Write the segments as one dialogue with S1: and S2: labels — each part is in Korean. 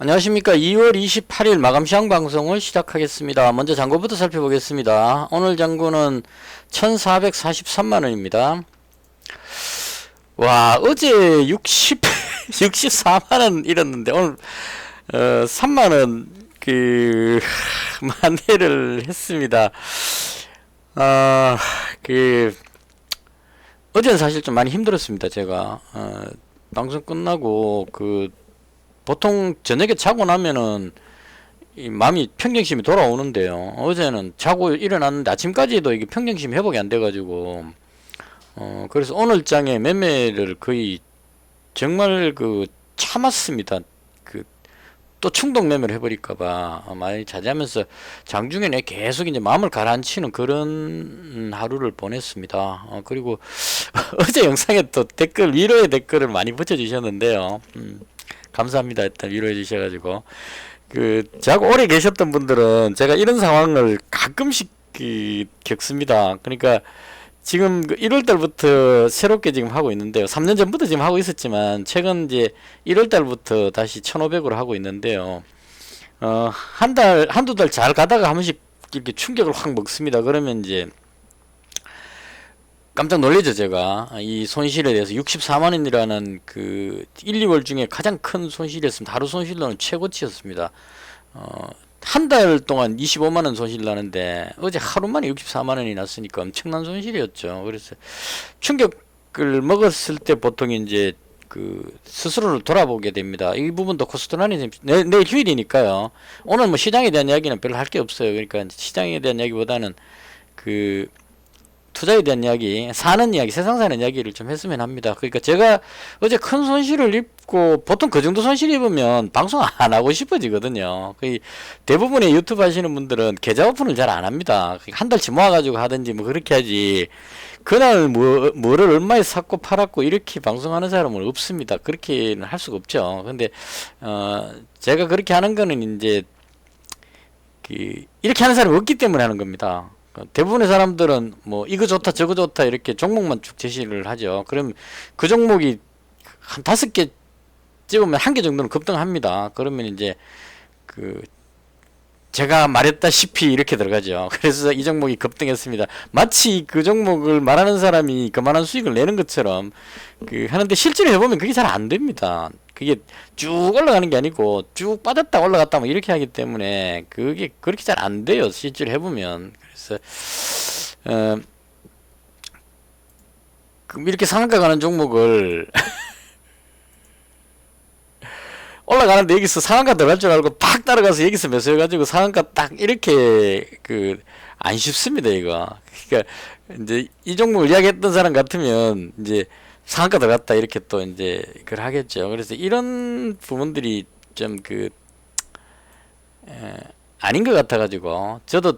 S1: 안녕하십니까. 2월 28일 마감 시황 방송을 시작하겠습니다. 먼저 잔고부터 살펴보겠습니다. 오늘 잔고는 1443만원입니다. 와, 어제 64만원 잃었는데 오늘 3만원 만회를 했습니다. 어제는 사실 좀 많이 힘들었습니다. 제가 방송 끝나고 보통 저녁에 자고 나면은 이 마음이 평정심이 돌아오는데요. 어제는 자고 일어났는데 아침까지도 이게 평정심 회복이 안 돼가지고 그래서 오늘 장에 매매를 거의 정말 참았습니다. 또 충동 매매를 해버릴까봐 많이 자제하면서 장중에 계속 이제 마음을 가라앉히는 그런 하루를 보냈습니다. 그리고 어제 영상에 또 위로의 댓글을 많이 붙여주셨는데요. 감사합니다. 일단 위로해 주셔가지고 저하고 오래 계셨던 분들은 제가 이런 상황을 가끔씩 겪습니다. 그러니까 지금 1월 달부터 새롭게 지금 하고 있는데요. 3년 전부터 지금 하고 있었지만 최근 이제 1월 달부터 다시 1,500으로 하고 있는데요. 한두 달 잘 가다가 한 번씩 이렇게 충격을 확 먹습니다. 그러면 이제 깜짝 놀라죠. 제가 이 손실에 대해서 64만원이라는 1, 2월 중에 가장 큰 손실이었습니다. 하루 손실로는 최고치였습니다. 한 달 동안 25만원 손실 나는데 어제 하루 만에 64만원이 났으니까 엄청난 손실이었죠. 그래서 충격을 먹었을 때 보통 이제 스스로를 돌아보게 됩니다. 이 부분도 코스트라인이 내일 휴일이니까요. 오늘 뭐 시장에 대한 이야기는 별로 할 게 없어요. 그러니까 시장에 대한 이야기보다는 투자에 대한 이야기, 사는 이야기, 세상 사는 이야기를 좀 했으면 합니다. 그러니까 제가 어제 큰 손실을 입고, 보통 그 정도 손실 입으면 방송 안 하고 싶어지거든요. 대부분의 유튜브 하시는 분들은 계좌 오픈을 잘 안 합니다. 한 달치 모아가지고 하든지 뭐 그렇게 하지, 그날 뭐를 얼마에 샀고 팔았고 이렇게 방송하는 사람은 없습니다. 그렇게는 할 수가 없죠. 근데, 제가 그렇게 하는 거는 이제, 이렇게 하는 사람이 없기 때문에 하는 겁니다. 대부분의 사람들은 뭐 이거 좋다 저거 좋다 이렇게 종목만 쭉 제시를 하죠. 그럼 그 종목이 한 5개 찍으면 1개 정도는 급등합니다. 그러면 이제 제가 말했다시피 이렇게 들어가죠. 그래서 이 종목이 급등했습니다. 마치 그 종목을 말하는 사람이 그만한 수익을 내는 것처럼 하는데 실제로 해보면 그게 잘 안 됩니다. 그게 쭉 올라가는 게 아니고 쭉 빠졌다 올라갔다 뭐 이렇게 하기 때문에 그게 그렇게 잘 안 돼요. 실제로 해보면. 그래서 이렇게 상한가 가는 종목을 올라가는데 여기서 상한가 들어갈 줄 알고 팍 따라가서 여기서 매수해가지고 상한가 딱 이렇게 안 쉽습니다 이거. 그러니까 이제 이 종목을 이야기했던 사람 같으면 이제 상한가 들어갔다 이렇게 또 이제 그걸 하겠죠. 그래서 이런 부분들이 좀 아닌 것 같아가지고 저도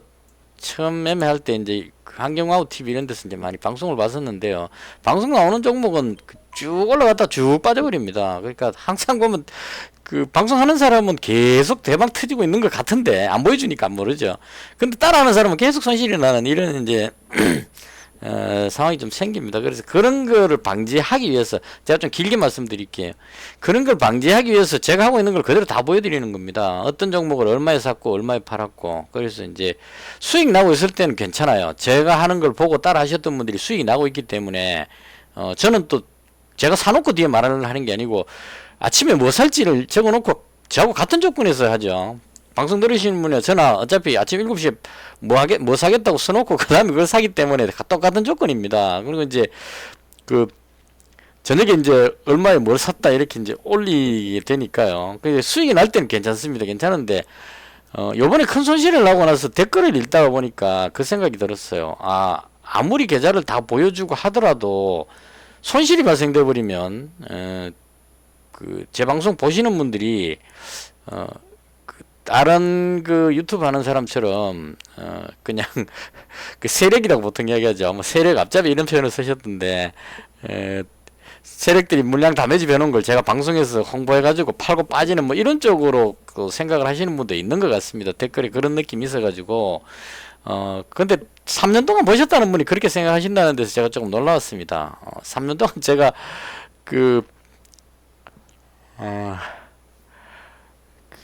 S1: 처음 매매할 때 이제 환경와우 TV 이런 데서 이제 많이 방송을 봤었는데요. 방송 나오는 종목은 쭉 올라갔다 쭉 빠져버립니다. 그러니까 항상 보면 방송하는 사람은 계속 대박 터지고 있는 것 같은데 안 보여주니까 안 모르죠. 근데 따라하는 사람은 계속 손실이 나는 이런 이제 상황이 좀 생깁니다. 그래서 그런 거를 방지하기 위해서 제가 좀 길게 말씀드릴게요. 그런 걸 방지하기 위해서 제가 하고 있는 걸 그대로 다 보여드리는 겁니다. 어떤 종목을 얼마에 샀고 얼마에 팔았고. 그래서 이제 수익 나고 있을 때는 괜찮아요. 제가 하는 걸 보고 따라 하셨던 분들이 수익이 나고 있기 때문에 저는 또 제가 사놓고 뒤에 말을 하는 게 아니고 아침에 뭐 살지를 적어놓고 저하고 같은 조건에서 하죠. 방송 들으시는 분이 전화 어차피 아침 7시에 뭐 사겠다고 써놓고 그 다음에 그걸 사기 때문에 똑같은 조건입니다. 그리고 이제 저녁에 이제 얼마에 뭘 샀다 이렇게 이제 올리게 되니까요. 수익이 날 때는 괜찮습니다. 괜찮은데 요번에 큰 손실을 나고 나서 댓글을 읽다가 보니까 그 생각이 들었어요. 아무리 계좌를 다 보여주고 하더라도 손실이 발생돼 버리면 제 방송 보시는 분들이 다른 유튜브 하는 사람처럼 그냥 세력이라고 보통 이야기하죠. 뭐 세력 앞잡이 이런 표현을 쓰셨던데 세력들이 물량 다 매집해 놓은 걸 제가 방송에서 홍보해가지고 팔고 빠지는 뭐 이런 쪽으로 생각을 하시는 분도 있는 것 같습니다. 댓글에 그런 느낌이 있어가지고 근데 3년 동안 보셨다는 분이 그렇게 생각하신다는 데서 제가 조금 놀라웠습니다. 3년 동안 제가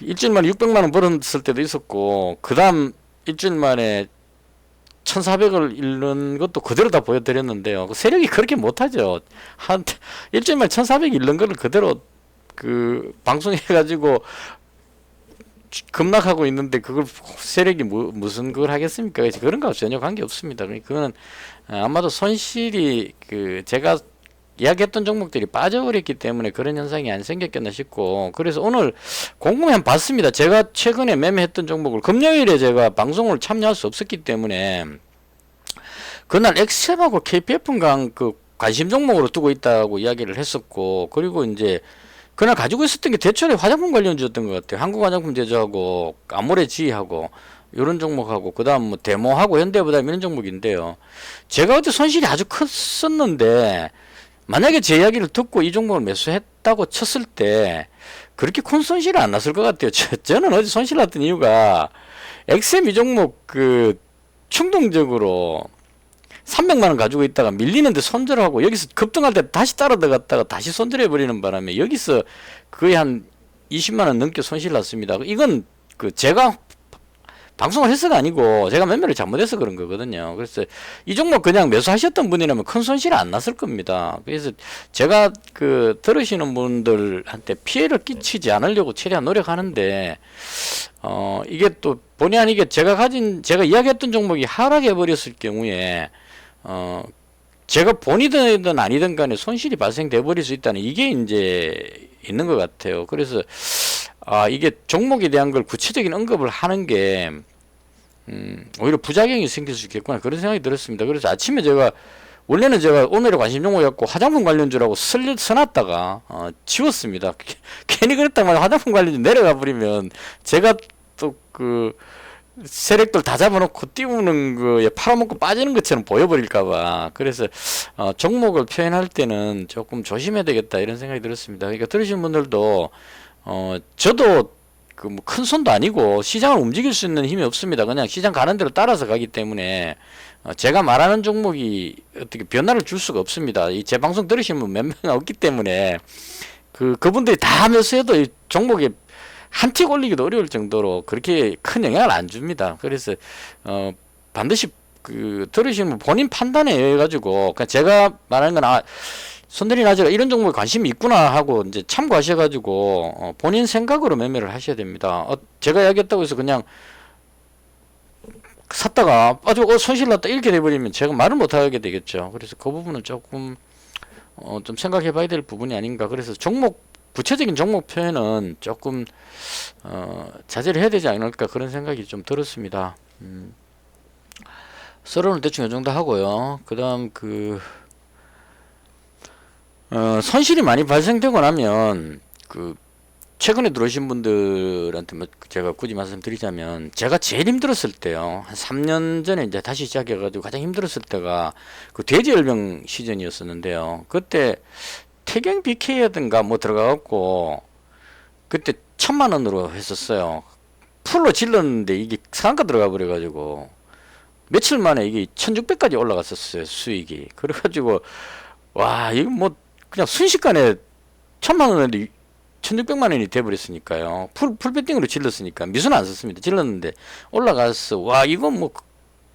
S1: 일주일 만에 600만 원 벌었을 때도 있었고, 그 다음 일주일 만에 1,400을 잃는 것도 그대로 다 보여드렸는데요. 그 세력이 그렇게 못하죠. 한 일주일 만에 1,400 잃는 거를 그대로 그 방송해가지고 급락하고 있는데 그걸 세력이 무슨 걸 하겠습니까? 그런 거하고 전혀 관계 없습니다. 그거는 아마도 손실이 그 제가 이야기했던 종목들이 빠져버렸기 때문에 그런 현상이 안 생겼겠나 싶고, 그래서 오늘 곰곰이 한번 봤습니다. 제가 최근에 매매했던 종목을 금요일에 제가 방송을 참여할 수 없었기 때문에 그날 엑셀하고 KPF가 그 관심 종목으로 두고 있다고 이야기를 했었고, 그리고 이제 그날 가지고 있었던 게 대체로 화장품 관련주였던 것 같아요. 한국화장품 제조하고 아모레지하고 이런 종목하고 그다음 뭐 데모하고 현대부담 이런 종목인데요. 제가 어제 손실이 아주 컸었는데 만약에 제 이야기를 듣고 이 종목을 매수했다고 쳤을 때 그렇게 큰 손실이 안 났을 것 같아요. 저는 어제 손실 났던 이유가 엑셈 이 종목 그 충동적으로 300만 원 가지고 있다가 밀리는데 손절하고 여기서 급등할 때 다시 따라 들어갔다가 다시 손절해 버리는 바람에 여기서 거의 한 20만 원 넘게 손실 났습니다. 이건 그 제가 방송을 해서가 아니고 제가 매매를 잘못해서 그런 거거든요. 그래서 이 종목 그냥 매수하셨던 분이라면 큰 손실이 안 났을 겁니다. 그래서 제가 그 들으시는 분들한테 피해를 끼치지 않으려고 최대한 노력하는데 이게 또 본의 아니게 제가 이야기했던 종목이 하락해 버렸을 경우에 제가 본이든 아니든 간에 손실이 발생돼 버릴 수 있다는 이게 이제 있는 것 같아요. 그래서 이게 종목에 대한 걸 구체적인 언급을 하는 게 오히려 부작용이 생길 수 있겠구나 그런 생각이 들었습니다. 그래서 아침에 원래는 제가 오늘의 관심 종목이었고 화장품 관련주라고 써놨다가 지웠습니다. 괜히 그랬단 말이야. 화장품 관련주 내려가 버리면 제가 또 그 세력들 다 잡아놓고 띄우는 거에 팔아먹고 빠지는 것처럼 보여버릴까봐. 그래서 종목을 표현할 때는 조금 조심해야 되겠다 이런 생각이 들었습니다. 그러니까 들으시는 분들도 저도 그 뭐 큰 손도 아니고 시장을 움직일 수 있는 힘이 없습니다. 그냥 시장 가는 대로 따라서 가기 때문에 제가 말하는 종목이 어떻게 변화를 줄 수가 없습니다. 제 방송 들으시는 분 몇 명 없기 때문에 그분들이 다 매수해도 이 종목에 한 틱 올리기도 어려울 정도로 그렇게 큰 영향을 안 줍니다. 그래서 반드시 들으시는 분 본인 판단에 의해 가지고 그냥 제가 말하는 건 손들이 나제가 이런 종목에 관심이 있구나 하고 이제 참고하셔가지고 본인 생각으로 매매를 하셔야 됩니다. 제가 이야기했다고 해서 그냥 샀다가 손실 났다 이렇게 돼버리면 제가 말을 못하게 되겠죠. 그래서 그 부분은 조금 좀 생각해봐야 될 부분이 아닌가. 그래서 구체적인 종목 표현은 조금 자제를 해야 되지 않을까 그런 생각이 좀 들었습니다. 서론을 대충 이 정도 하고요. 그 다음 손실이 많이 발생되고 나면 최근에 들어오신 분들한테 제가 굳이 말씀드리자면 제가 제일 힘들었을 때요. 한 3년 전에 이제 다시 시작해가지고 가장 힘들었을 때가 그 돼지열병 시즌이었었는데요. 그때 태경 BK라든가 뭐 들어가갖고 그때 1,000만 원으로 했었어요. 풀로 질렀는데 이게 상한가 들어가 버려가지고 며칠 만에 이게 1,600까지 올라갔었어요. 수익이. 그래가지고 와 이거 뭐 그냥 순식간에 1,000만 원인데 1,600만 원이 돼버렸으니까요. 풀배팅으로 질렀으니까 미수는 안 썼습니다. 질렀는데 올라갔어. 와 이건 뭐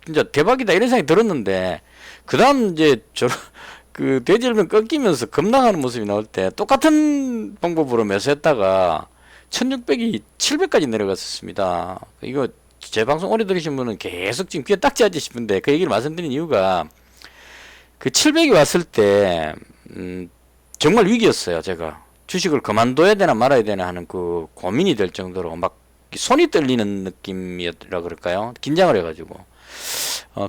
S1: 진짜 대박이다 이런 생각이 들었는데 그 다음 이제 돼지열병 꺾이면서 급락하는 모습이 나올 때 똑같은 방법으로 매수했다가 1,600이 700까지 내려갔었습니다. 이거 제 방송 오래 들으신 분은 계속 지금 귀에 딱지 하지 싶은데 그 얘기를 말씀드린 이유가 700이 왔을 때 정말 위기였어요. 제가 주식을 그만둬야 되나 말아야 되나 하는 그 고민이 될 정도로 막 손이 떨리는 느낌이었라 그럴까요? 긴장을 해가지고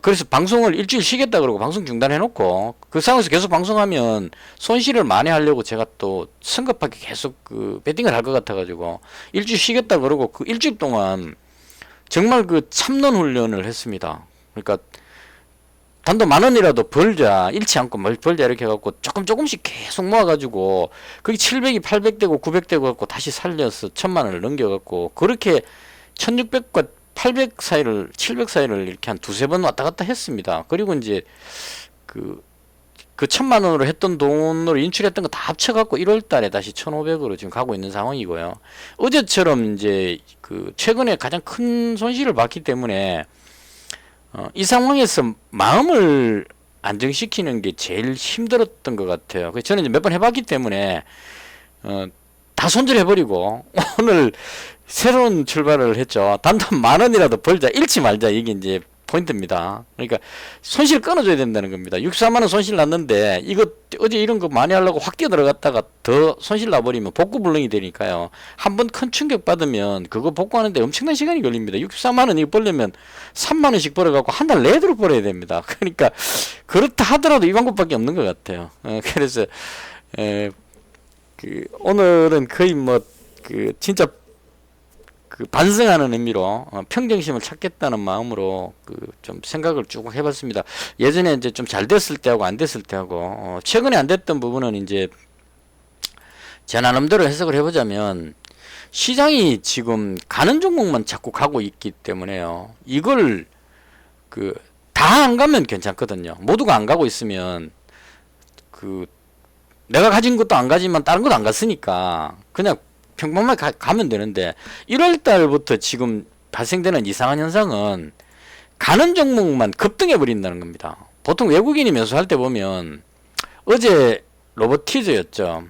S1: 그래서 방송을 일주일 쉬겠다 그러고 방송 중단해놓고 그 상황에서 계속 방송하면 손실을 만회하려고 제가 또 성급하게 계속 배팅을 할 것 같아가지고 일주일 쉬겠다 그러고 그 일주일 동안 정말 참는 훈련을 했습니다. 그러니까 단돈 10,000원이라도 벌자, 잃지 않고 벌자 이렇게 해갖고 조금씩 계속 모아가지고 그게 700이 800되고 900되고 갖고 다시 살려서 1,000만 원을 넘겨갖고 그렇게 1,600과 800 사이를 700 사이를 이렇게 한 두세 번 왔다 갔다 했습니다. 그리고 이제 그 1,000만 원으로 했던 돈으로 인출했던 거 다 합쳐갖고 1월 달에 다시 1,500으로 지금 가고 있는 상황이고요. 어제처럼 이제 그 최근에 가장 큰 손실을 봤기 때문에 이 상황에서 마음을 안정시키는 게 제일 힘들었던 것 같아요. 그래서 저는 이제 몇 번 해봤기 때문에 다 손절해버리고 오늘 새로운 출발을 했죠. 단돈 10,000원이라도 벌자, 잃지 말자, 이게 이제 포인트입니다. 그러니까 손실 끊어줘야 된다는 겁니다. 64만원 손실 났는데 이거 어제 이런 거 많이 하려고 확 뛰어 들어갔다가 더 손실 나버리면 복구 불능이 되니까요. 한번 큰 충격 받으면 그거 복구하는데 엄청난 시간이 걸립니다. 64만원 이거 벌려면 3만원씩 벌어갖고 한 달 내도록 벌어야 됩니다. 그러니까 그렇다 하더라도 이 방법밖에 없는 것 같아요. 그래서 오늘은 거의 진짜 반성하는 의미로 평정심을 찾겠다는 마음으로 좀 생각을 쭉 해봤습니다. 예전에 이제 좀 잘 됐을 때하고 안 됐을 때하고 최근에 안 됐던 부분은 이제 제 나름대로 해석을 해보자면 시장이 지금 가는 종목만 자꾸 가고 있기 때문에요. 이걸 다 안 가면 괜찮거든요. 모두가 안 가고 있으면 내가 가진 것도 안 가지만 다른 것도 안 갔으니까 그냥 평범하게 가면 되는데 1월 달부터 지금 발생되는 이상한 현상은 가는 종목만 급등해 버린다는 겁니다. 보통 외국인이 매수할 때 보면 어제 로보티즈였죠.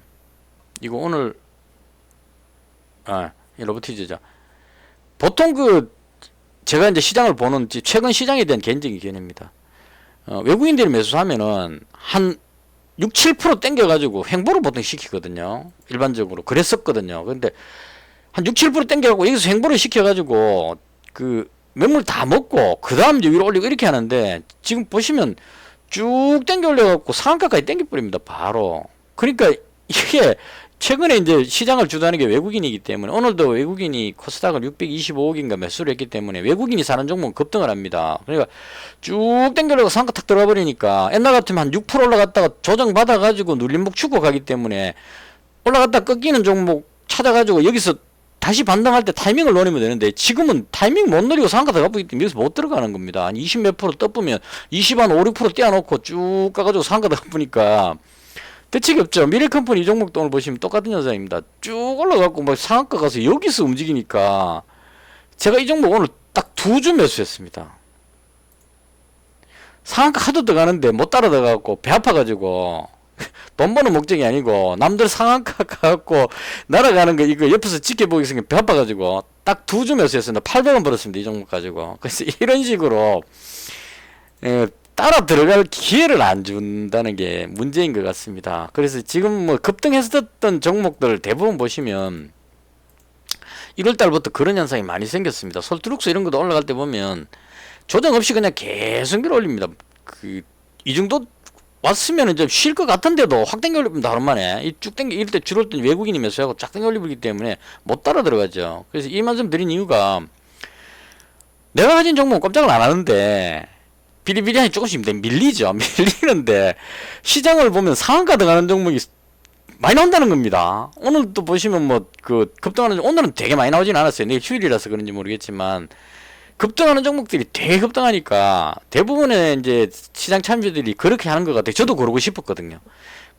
S1: 이거 오늘 로보티즈죠. 보통 제가 이제 시장을 보는 최근 시장에 대한 개인적인 견해입니다. 외국인들이 매수하면은 한 6, 7% 땡겨가지고 횡보를 보통 시키거든요. 일반적으로. 그랬었거든요. 근데 한 6, 7% 땡겨가지고 여기서 횡보를 시켜가지고 매물 다 먹고 그 다음 이제 위로 올리고 이렇게 하는데 지금 보시면 쭉 땡겨 올려갖고 상한가까지 땡겨버립니다. 바로. 그러니까 이게 최근에 이제 시장을 주도하는 게 외국인이기 때문에 오늘도 외국인이 코스닥을 625억인가 매수를 했기 때문에 외국인이 사는 종목은 급등을 합니다. 그러니까 쭉 땡겨려고 상가 탁 들어가 버리니까 옛날 같으면 한 6% 올라갔다가 조정받아가지고 눌림목 추고 가기 때문에 올라갔다 꺾이는 종목 찾아가지고 여기서 다시 반등할 때 타이밍을 노리면 되는데 지금은 타이밍 못 노리고 상가 들어가 보기 때문에 여기서 못 들어가는 겁니다. 한 20 몇 프로 떠보면 20 한 5, 6% 떼어놓고 쭉 가가지고 상가 들어가 보니까 대책이 없죠. 미래컴퍼니 이 종목도 오늘 보시면 똑같은 현상입니다. 쭉 올라가고 막 상한가 가서 여기서 움직이니까 제가 이 종목 오늘 딱 2주 매수했습니다. 상한가 하도 들어가는데 못 따라 들어가고 배 아파가지고 돈 버는 목적이 아니고 남들 상한가 가갖고 날아가는 거 이거 옆에서 지켜보기 생겨 배 아파가지고 딱 2주 매수했습니다. 800원 벌었습니다. 이 종목 가지고. 그래서 이런 식으로 따라 들어갈 기회를 안 준다는 게 문제인 것 같습니다. 그래서 지금 급등했었던 종목들 대부분 보시면 1월 달부터 그런 현상이 많이 생겼습니다. 솔트룩스 이런 것도 올라갈 때 보면 조정 없이 그냥 계속 밀어 올립니다. 이 정도 왔으면 이제 쉴 것 같은데도 확 당겨 올립니다. 하루 만에. 쭉 당겨, 이럴 때 주로 외국인이 매수하고 쫙 당겨 올리기 때문에 못 따라 들어가죠. 그래서 이 말씀 드린 이유가 내가 가진 종목은 꼼짝을 안 하는데 비리비리하니 조금씩 밀리죠. 밀리는데 시장을 보면 상한가 들어가는 종목이 많이 나온다는 겁니다. 오늘도 보시면 급등하는 오늘은 되게 많이 나오진 않았어요. 내일 휴일이라서 그런지 모르겠지만 급등하는 종목들이 되게 급등하니까 대부분의 이제 시장 참여들이 그렇게 하는 것 같아요. 저도 그러고 싶었거든요.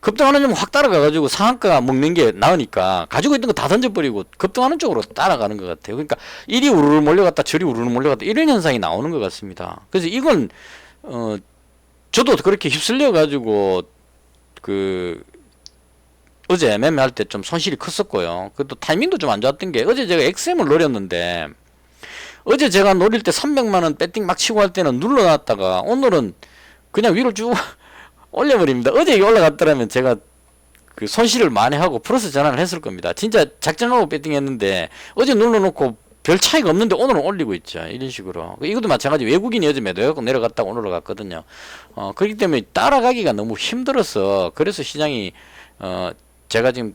S1: 급등하는 종목 확 따라가가지고 상한가 먹는 게 나으니까 가지고 있던 거 다 던져버리고 급등하는 쪽으로 따라가는 것 같아요. 그러니까 이리 우르르 몰려갔다 저리 우르르 몰려갔다 이런 현상이 나오는 것 같습니다. 그래서 이건 저도 그렇게 휩쓸려가지고 어제 매매할 때 좀 손실이 컸었고요. 그것도 타이밍도 좀 안 좋았던 게 어제 제가 XM을 노렸는데 어제 제가 노릴 때 300만원 배팅 막 치고 할 때는 눌러놨다가 오늘은 그냥 위로 쭉 올려버립니다. 어제 올라갔더라면 제가 손실을 많이 하고 플러스 전환을 했을 겁니다. 진짜 작정하고 배팅했는데 어제 눌러놓고 별 차이가 없는데 오늘은 올리고 있죠. 이런 식으로. 이것도 마찬가지. 외국인이 어제 매도해갖고 내려갔다가 오늘 올라갔거든요. 그렇기 때문에 따라가기가 너무 힘들어서 그래서 시장이 제가 지금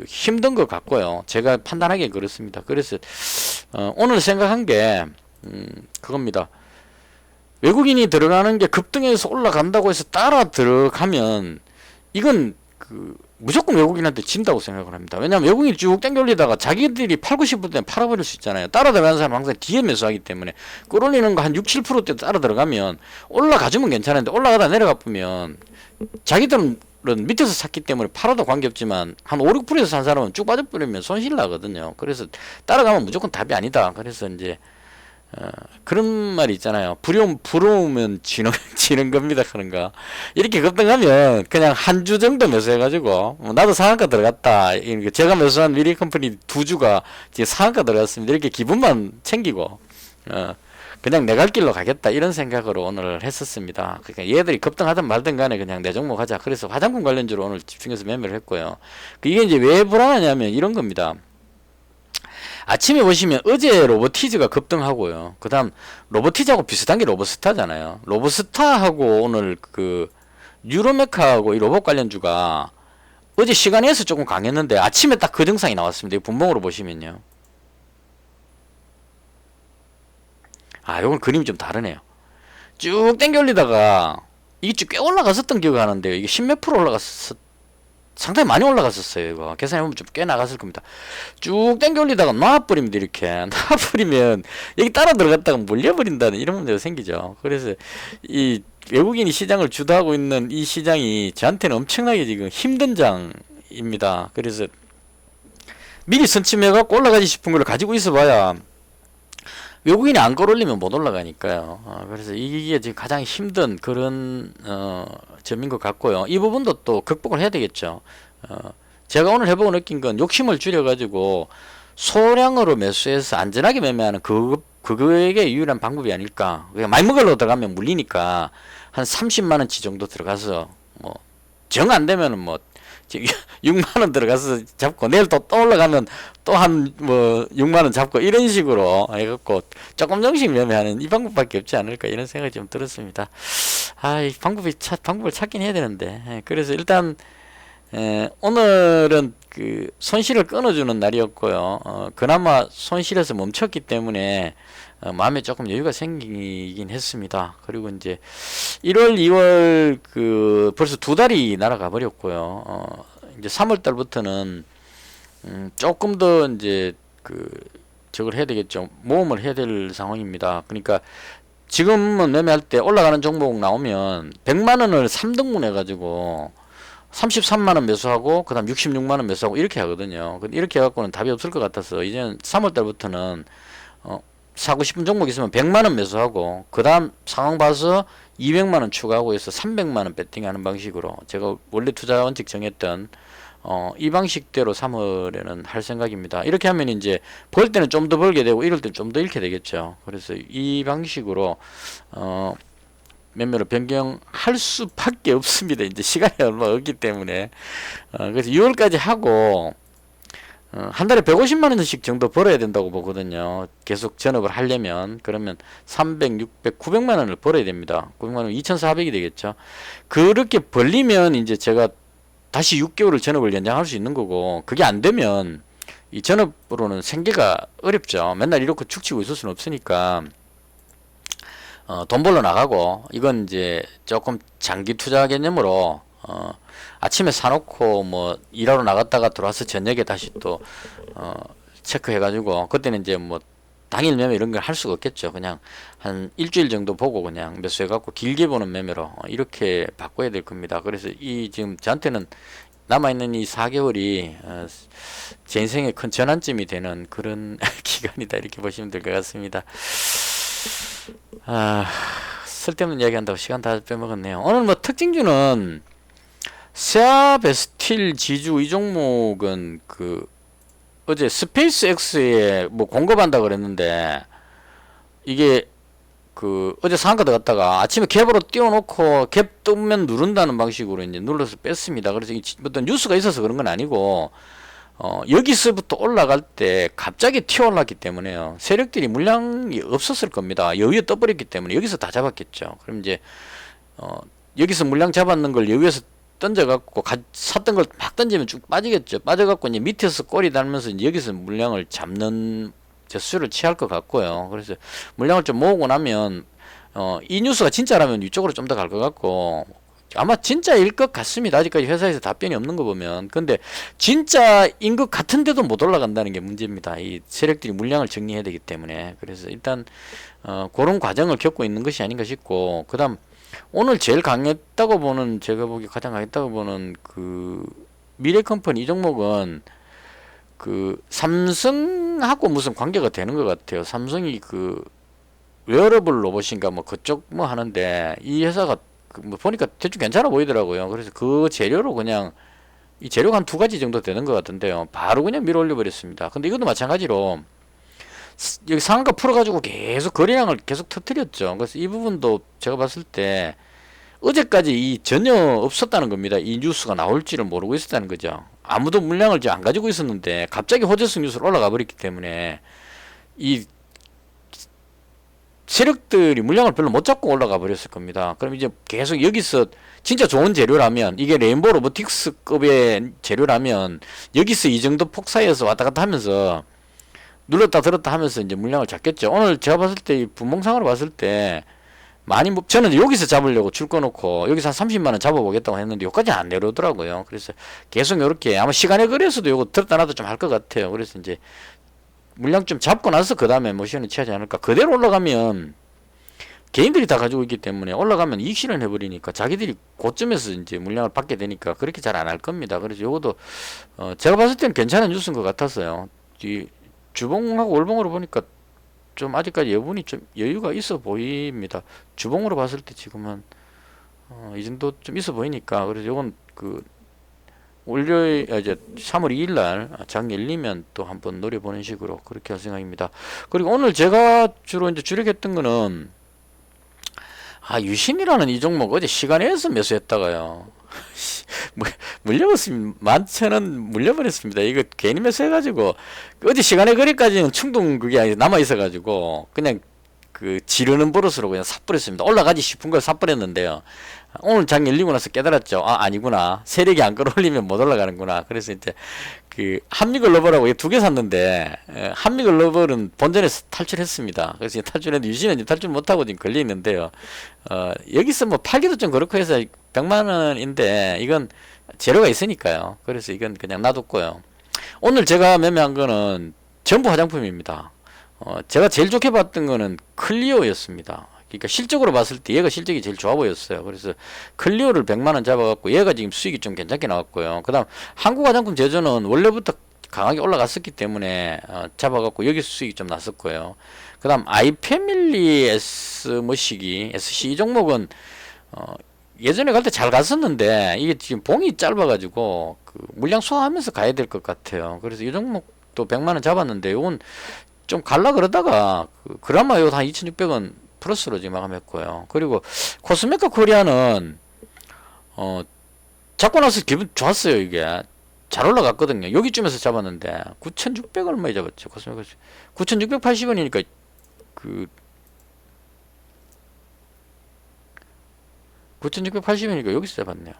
S1: 힘든 것 같고요. 제가 판단하기엔 그렇습니다. 그래서 오늘 생각한 게 그겁니다. 외국인이 들어가는 게 급등해서 올라간다고 해서 따라 들어가면 이건 무조건 외국인한테 진다고 생각을 합니다. 왜냐하면 외국인이 쭉 땡겨 올리다가 자기들이 팔고 싶을 때는 팔아버릴 수 있잖아요. 따라 들어가는 사람은 항상 뒤에 매수하기 때문에 끌어올리는 거 한 6, 7%대 따라 들어가면 올라가주면 괜찮은데 올라가다 내려가 보면 자기들은 밑에서 샀기 때문에 팔아도 관계없지만 한 5, 6%에서 산 사람은 쭉 빠져버리면 손실 나거든요. 그래서 따라가면 무조건 답이 아니다. 그래서 이제 그런 말이 있잖아요. 부러우면 지는 겁니다. 그런 거. 이렇게 급등하면 그냥 한 주 정도 매수해가지고, 나도 상한가 들어갔다. 제가 매수한 미래 컴퍼니 두 주가 이제 상한가 들어갔습니다. 이렇게 기분만 챙기고, 그냥 내 갈 길로 가겠다. 이런 생각으로 오늘 했었습니다. 그러니까 얘들이 급등하든 말든 간에 그냥 내 종목 하자. 그래서 화장품 관련주로 오늘 집중해서 매매를 했고요. 이게 이제 왜 불안하냐면 이런 겁니다. 아침에 보시면 어제 로보티즈가 급등하고요. 그 다음 로보티즈하고 비슷한 게 로보스타잖아요. 로보스타하고 오늘 그 유로메카하고 이 로봇 관련주가 어제 시간에서 조금 강했는데 아침에 딱 그 증상이 나왔습니다. 이 분봉으로 보시면요. 요건 그림이 좀 다르네요. 쭉 땡겨 올리다가 이게 쭉 꽤 올라갔었던 기억이 나는데요. 이게 10몇 프로 상당히 많이 올라갔었어요. 이거 계산해보면 좀 꽤 나갔을 겁니다. 쭉 땡겨 올리다가 놔버립니다. 이렇게 놔버리면 여기 따라 들어갔다가 몰려버린다는 이런 문제가 생기죠. 그래서 이 외국인이 시장을 주도하고 있는 이 시장이 저한테는 엄청나게 지금 힘든 장입니다. 그래서 미리 선침해갖고 올라가지 싶은 걸 가지고 있어봐야 외국인이 안 끌어올리면 못 올라가니까요. 그래서 이게 지금 가장 힘든 그런 점인 것 같고요. 이 부분도 또 극복을 해야 되겠죠. 제가 오늘 해보고 느낀 건 욕심을 줄여가지고 소량으로 매수해서 안전하게 매매하는 그거에게 유일한 방법이 아닐까. 그냥 많이 먹으러 들어가면 물리니까 한 30만원치 정도 들어가서 뭐 정 안되면은 뭐 6만원 들어가서 잡고 내일 또 올라가면 또 한 뭐 6만원 잡고 이런 식으로 해갖고 조금 정씩 매매하는 이 방법밖에 없지 않을까 이런 생각이 좀 들었습니다. 이 방법을 찾긴 해야 되는데. 그래서 일단 오늘은 그 손실을 끊어주는 날이었고요. 그나마 손실에서 멈췄기 때문에 마음에 조금 여유가 생기긴 했습니다. 그리고 이제 1월, 2월 그 벌써 두 달이 날아가 버렸고요. 이제 3월 달부터는 조금 더 이제 저걸 해야 되겠죠. 모험을 해야 될 상황입니다. 그러니까 지금은 매매할 때 올라가는 종목 나오면 100만원을 3등분 해가지고 33만원 매수하고 그 다음 66만원 매수하고 이렇게 하거든요. 이렇게 해갖고는 답이 없을 것 같아서 이제는 3월 달부터는 사고 싶은 종목 있으면 100만원 매수하고 그 다음 상황 봐서 200만원 추가하고 해서 300만원 배팅하는 방식으로 제가 원래 투자 원칙 정했던 이 방식대로 3월에는 할 생각입니다. 이렇게 하면 이제 벌 때는 좀 더 벌게 되고 이럴 때는 좀 더 잃게 되겠죠. 그래서 이 방식으로 매매로 변경할 수밖에 없습니다. 이제 시간이 얼마 없기 때문에 그래서 6월까지 하고 한 달에 150만원씩 정도 벌어야 된다고 보거든요. 계속 전업을 하려면. 그러면 300, 600, 900만원을 벌어야 됩니다. 900만원 2400이 되겠죠. 그렇게 벌리면 이제 제가 다시 6개월을 전업을 연장할 수 있는 거고, 그게 안 되면 이 전업으로는 생계가 어렵죠. 맨날 이렇게 축치고 있을 수는 없으니까 돈 벌러 나가고, 이건 이제 조금 장기 투자 개념으로 아침에 사놓고 뭐 일하러 나갔다가 들어와서 저녁에 다시 또 체크해가지고, 그때는 이제 뭐 당일 매매 이런 걸 할 수가 없겠죠. 그냥 한 일주일 정도 보고 그냥 매수해갖고 길게 보는 매매로 이렇게 바꿔야 될 겁니다. 그래서 이 지금 저한테는 남아있는 이 4개월이 제 인생의 큰 전환점이 되는 그런 기간이다, 이렇게 보시면 될 것 같습니다. 쓸데없는 이야기 한다고 시간 다 빼먹었네요. 오늘 뭐 특징주는 세아베스틸 지주 이 종목은 어제 스페이스X에 뭐 공급한다 그랬는데, 이게 어제 상한가 들어갔다가 아침에 갭으로 띄워놓고 갭 뜨면 누른다는 방식으로 이제 눌러서 뺐습니다. 그래서 어떤 뉴스가 있어서 그런 건 아니고, 여기서부터 올라갈 때 갑자기 튀어올랐기 때문에요. 세력들이 물량이 없었을 겁니다. 여기에 떠버렸기 때문에 여기서 다 잡았겠죠. 그럼 이제 여기서 물량 잡았는 걸 여기에서 던져갖고 샀던 걸 막 던지면 쭉 빠지겠죠. 빠져갖고 이제 밑에서 꼬리 달면서 이제 여기서 물량을 잡는 수를 취할 것 같고요. 그래서 물량을 좀 모으고 나면 이 뉴스가 진짜라면 이쪽으로 좀 더 갈 것 같고, 아마 진짜일 것 같습니다. 아직까지 회사에서 답변이 없는 거 보면. 근데 진짜인 것 같은데도 못 올라간다는 게 문제입니다. 이 세력들이 물량을 정리해야 되기 때문에. 그래서 일단 그런 과정을 겪고 있는 것이 아닌가 싶고, 그 다음 오늘 제일 강했다고 보는, 제가 보기 가장 강했다고 보는 그 미래컴퍼니 이 종목은 그 삼성하고 무슨 관계가 되는 것 같아요. 삼성이 그 웨어러블 로봇인가 뭐 그쪽 뭐 하는데 이 회사가 그뭐 보니까 대충 괜찮아 보이더라고요. 그래서 그 재료로 그냥 이 재료가 한 두 가지 정도 되는 것 같은데요. 바로 그냥 밀어 올려 버렸습니다. 근데 이것도 마찬가지로 여기 상한가 풀어가지고 계속 거래량을 계속 터뜨렸죠. 그래서 이 부분도 제가 봤을 때 어제까지 이 전혀 없었다는 겁니다. 이 뉴스가 나올지를 모르고 있었다는 거죠. 아무도 물량을 안 가지고 있었는데 갑자기 호재성 뉴스로 올라가 버렸기 때문에 이 세력들이 물량을 별로 못 잡고 올라가 버렸을 겁니다. 그럼 이제 계속 여기서 진짜 좋은 재료라면, 이게 레인보우 로보틱스급의 재료라면 여기서 이 정도 폭사에서 왔다 갔다 하면서 눌렀다 들었다 하면서 이제 물량을 잡겠죠. 오늘 제가 봤을 때 이 분봉상으로 봤을 때 많이 저는 여기서 잡으려고 줄 꺼놓고 여기서 한 30만원 잡아보겠다고 했는데 여기까지 안 내려오더라고요. 그래서 계속 이렇게 아마 시간에 걸려서도 요거 들었다 놔도 좀 할 것 같아요. 그래서 이제 물량 좀 잡고 나서 그 다음에 모션을 취하지 않을까. 그대로 올라가면 개인들이 다 가지고 있기 때문에 올라가면 이익 실현 해버리니까 자기들이 고점에서 이제 물량을 받게 되니까 그렇게 잘 안 할 겁니다. 그래서 요것도 제가 봤을 때는 괜찮은 뉴스인 것 같았어요. 이 주봉하고 월봉으로 보니까 좀 아직까지 여분이 좀 여유가 있어 보입니다. 주봉으로 봤을 때 지금은 이 정도 좀 있어 보이니까. 그래서 요건 그 월요일 이제 3월 2일 날 장 열리면 또 한번 노려보는 식으로 그렇게 할 생각입니다. 그리고 오늘 제가 주로 이제 주력했던 거는 유신이라는 이 종목 어제 시간에서 매수했다가요. 물려버렸습니다. 11,000원 물려버렸습니다. 이거 괜히 매수해가지고 어제 시간에 거래까지는 충동 그게 남아있어가지고 그냥 그 지르는 버릇으로 그냥 삽버렸습니다. 올라가지 싶은 걸 삽버렸는데요. 오늘 장 열리고 나서 깨달았죠. 아니구나. 세력이 안 끌어올리면 못 올라가는구나. 그래서 이제 그 한미글로벌하고 두 개 샀는데 한미글로벌은 본전에서 탈출했습니다. 그래서 탈출했는데 유진은 이제 탈출 못하고 지금 걸려 있는데요. 여기서 뭐 팔기도 좀 그렇고 해서 100만 원인데 이건 재료가 있으니까요. 그래서 이건 그냥 놔뒀고요. 오늘 제가 매매한 거는 전부 화장품입니다. 제가 제일 좋게 봤던 거는 클리오였습니다. 그러니까 실적으로 봤을 때 얘가 실적이 제일 좋아 보였어요. 그래서 클리오를 100만원 잡아갖고 얘가 지금 수익이 좀 괜찮게 나왔고요. 그 다음 한국화장품 제조는 원래부터 강하게 올라갔었기 때문에 잡아갖고 여기서 수익이 좀 났었고요. 그 다음 아이패밀리 S머시기 SC 이 종목은 예전에 갈 때 잘 갔었는데 이게 지금 봉이 짧아가지고 그 물량 소화하면서 가야 될 것 같아요. 그래서 이 종목도 100만원 잡았는데 요건 좀 갈라 그러다가 그나마 요거 한 2,600원 플러스로 지금 마감했고요. 그리고 코스메카 코리아는 잡고 나서 기분 좋았어요. 이게 잘 올라갔거든요. 여기쯤에서 잡았는데 9,600 얼마에 잡았죠. 코스메카 9,680원이니까 그 9,680원이니까 여기서 잡았네요.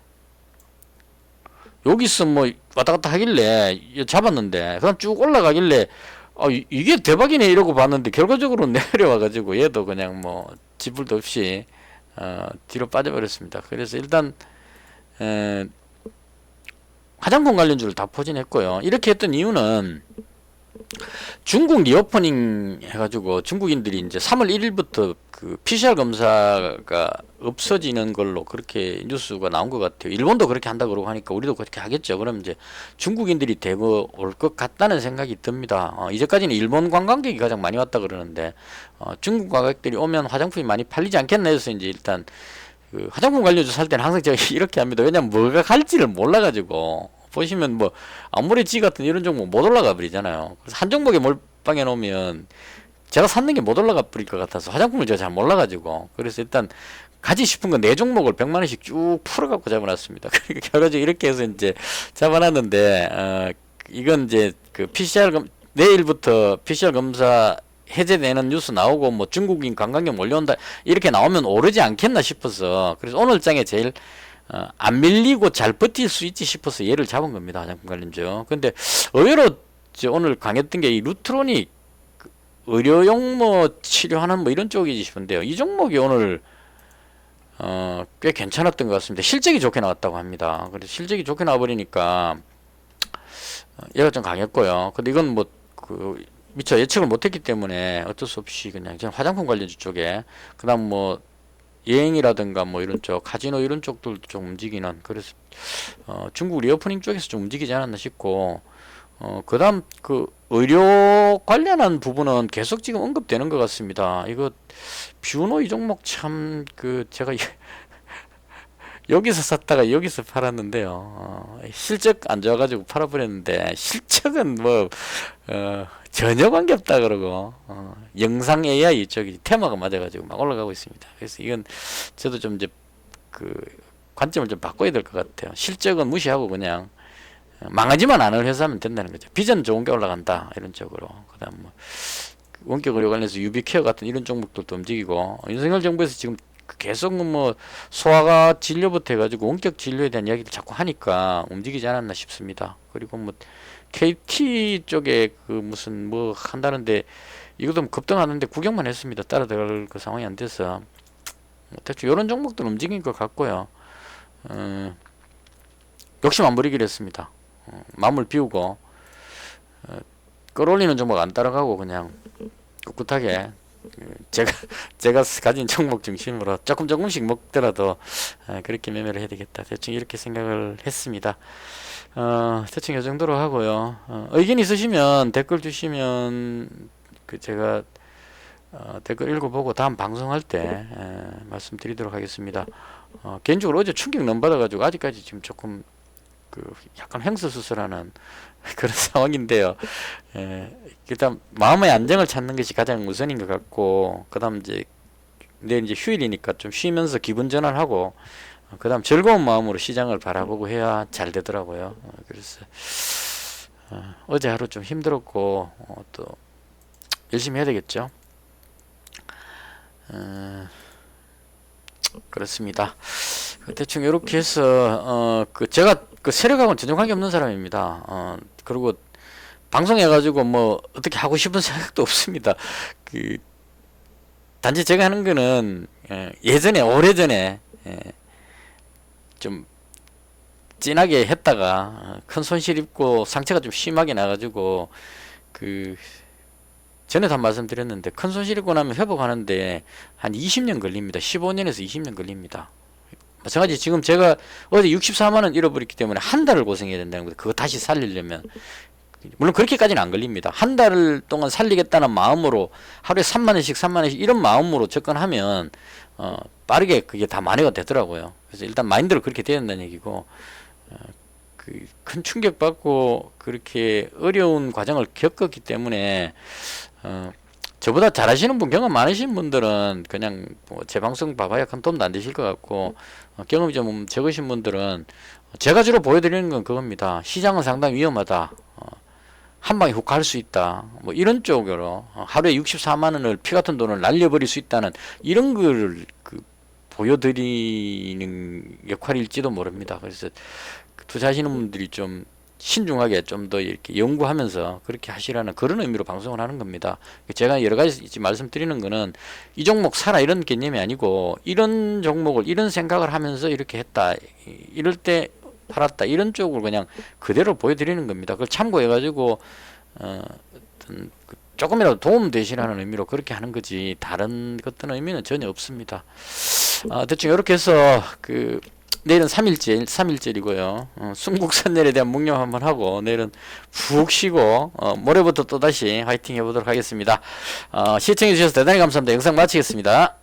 S1: 여기서 뭐 왔다 갔다 하길래 잡았는데 그다음 쭉 올라가길래 이게 대박이네 이러고 봤는데 결과적으로 내려와가지고 얘도 그냥 뭐 지불도 없이 뒤로 빠져버렸습니다. 그래서 일단 화장품 관련주를 다 포진했고요. 이렇게 했던 이유는 중국 리오퍼닝 해가지고 중국인들이 이제 3월 1일부터 그 PCR 검사가 없어지는 걸로 그렇게 뉴스가 나온 것 같아요. 일본도 그렇게 한다 그러고 하니까 우리도 그렇게 하겠죠. 그럼 이제 중국인들이 대거 올 것 같다는 생각이 듭니다. 이제까지는 일본 관광객이 가장 많이 왔다 그러는데 중국 관광객들이 오면 화장품이 많이 팔리지 않겠나 해서 이제 일단 그 화장품 관련주 살 때는 항상 제가 이렇게 합니다. 왜냐면 뭐가 갈지를 몰라가지고 보시면 뭐 아무래지 같은 이런 종목 못 올라가 버리잖아요. 그래서 한 종목에 몰빵해 놓으면 제가 샀는 게 못 올라가 버릴 것 같아서 화장품을 제가 잘 몰라가지고 그래서 일단 가지 싶은 건 네 종목을 100만원씩 쭉 풀어갖고 잡아놨습니다. 그러니까 결과적으로 이렇게 해서 이제 잡아놨는데 이건 이제 그 내일부터 PCR 검사 해제되는 뉴스 나오고 뭐 중국인 관광객 몰려온다 이렇게 나오면 오르지 않겠나 싶어서 그래서 오늘 장에 제일 안 밀리고 잘 버틸 수 있지 싶어서 얘를 잡은 겁니다. 화장품 관련주. 근데 의외로 오늘 강했던 게 이 루트로닉 의료용 뭐 치료하는 뭐 이런 쪽이지 싶은데요. 이 종목이 오늘 꽤 괜찮았던 것 같습니다. 실적이 좋게 나왔다고 합니다. 그래서 실적이 좋게 나와버리니까 얘가 좀 강했고요. 근데 이건 뭐 그 미처 예측을 못했기 때문에 어쩔 수 없이 그냥 화장품 관련주 쪽에 그다음 뭐 여행이라든가 뭐 이런 쪽, 카지노 이런 쪽들도 좀 움직이는, 그래서 중국 리오프닝 쪽에서 좀 움직이지 않았나 싶고, 그다음 그 의료 관련한 부분은 계속 지금 언급되는 것 같습니다. 이거 뷰노 이 종목 참 그 제가 여기서 샀다가 여기서 팔았는데요. 실적 안 좋아가지고 팔아버렸는데 실적은 뭐 전혀 관계없다 그러고 영상 AI 쪽이 테마가 맞아가지고 막 올라가고 있습니다. 그래서 이건 저도 좀 이제 그 관점을 좀 바꿔야 될 것 같아요. 실적은 무시하고 그냥 망하지만 않을 회사면 된다는 거죠. 비전 좋은 게 올라간다 이런 쪽으로. 그다음 뭐 원격 의료 관련해서 유비케어 같은 이런 종목들도 움직이고, 윤석열 정부에서 지금 계속 뭐 소아과 진료부터 해가지고 원격 진료에 대한 이야기를 자꾸 하니까 움직이지 않았나 싶습니다. 그리고 뭐 KT 쪽에 그 무슨 뭐 한다는데 이것도 뭐 급등하는데 구경만 했습니다. 따라 들어갈 그 상황이 안 돼서 대충 이런 종목들 움직인 것 같고요. 욕심 안 부리기로 했습니다. 마음을 비우고 끌어올리는 종목 안 따라가고 그냥 꿋꿋하게 제가 가진 종목 중심으로 조금씩 먹더라도 그렇게 매매를 해야 되겠다. 대충 이렇게 생각을 했습니다. 대충 이 정도로 하고요. 의견 있으시면 댓글 주시면 그 제가 댓글 읽어보고 다음 방송할 때 말씀드리도록 하겠습니다. 개인적으로 어제 충격 너무 받아가지고 아직까지 지금 조금 그 약간 횡설수설하는 그런 상황인데요. 일단 마음의 안정을 찾는 것이 가장 우선인 것 같고, 그다음 이제 내일 이제 휴일이니까 좀 쉬면서 기분 전환하고, 그다음 즐거운 마음으로 시장을 바라보고 해야 잘 되더라고요. 그래서 어제 하루 좀 힘들었고 또 열심히 해야 되겠죠. 그렇습니다. 대충 이렇게 해서 제가 그 세력하고는 전혀 관계 없는 사람입니다. 그리고 방송해가지고 뭐 어떻게 하고 싶은 생각도 없습니다. 그 단지 제가 하는 거는 예전에 오래전에 좀 진하게 했다가 큰 손실 입고 상처가 좀 심하게 나가지고 그 전에도 한 말씀 드렸는데 큰 손실 입고 나면 회복하는데 한 20년 걸립니다. 15년에서 20년 걸립니다. 마찬가지 지금 제가 어제 64만원 잃어버렸기 때문에 한 달을 고생해야 된다는 거예요. 그거 다시 살리려면. 물론 그렇게까지는 안 걸립니다. 한 달 동안 살리겠다는 마음으로 하루에 3만원씩 이런 마음으로 접근하면 빠르게 그게 다 만회가 되더라고요. 그래서 일단 마인드로 그렇게 돼야 된다는 얘기고, 그 큰 충격받고 그렇게 어려운 과정을 겪었기 때문에 저보다 잘하시는 분, 경험 많으신 분들은 그냥 뭐 제 방송 봐봐야 큰 도움도 안 되실 것 같고, 경험이 좀 적으신 분들은 제가 주로 보여드리는 건 그겁니다. 시장은 상당히 위험하다. 한 방에 훅 갈 수 있다. 뭐 이런 쪽으로 하루에 64만 원을 피 같은 돈을 날려버릴 수 있다는 이런 걸 보여드리는 역할일지도 모릅니다. 그래서 투자하시는 분들이 좀 신중하게 좀 더 이렇게 연구하면서 그렇게 하시라는 그런 의미로 방송을 하는 겁니다. 제가 여러 가지 말씀드리는 거는 이 종목 사라 이런 개념이 아니고, 이런 종목을 이런 생각을 하면서 이렇게 했다, 이럴 때 팔았다, 이런 쪽을 그냥 그대로 보여드리는 겁니다. 그걸 참고해가지고 어떤 조금이라도 도움 되시라는 의미로 그렇게 하는 거지, 다른 어떤 의미는 전혀 없습니다. 대충 이렇게 해서 내일은 3일절이고요. 순국선열에 대한 묵념 한번 하고 내일은 푹 쉬고 모레부터 또다시 화이팅 해보도록 하겠습니다. 시청해주셔서 대단히 감사합니다. 영상 마치겠습니다.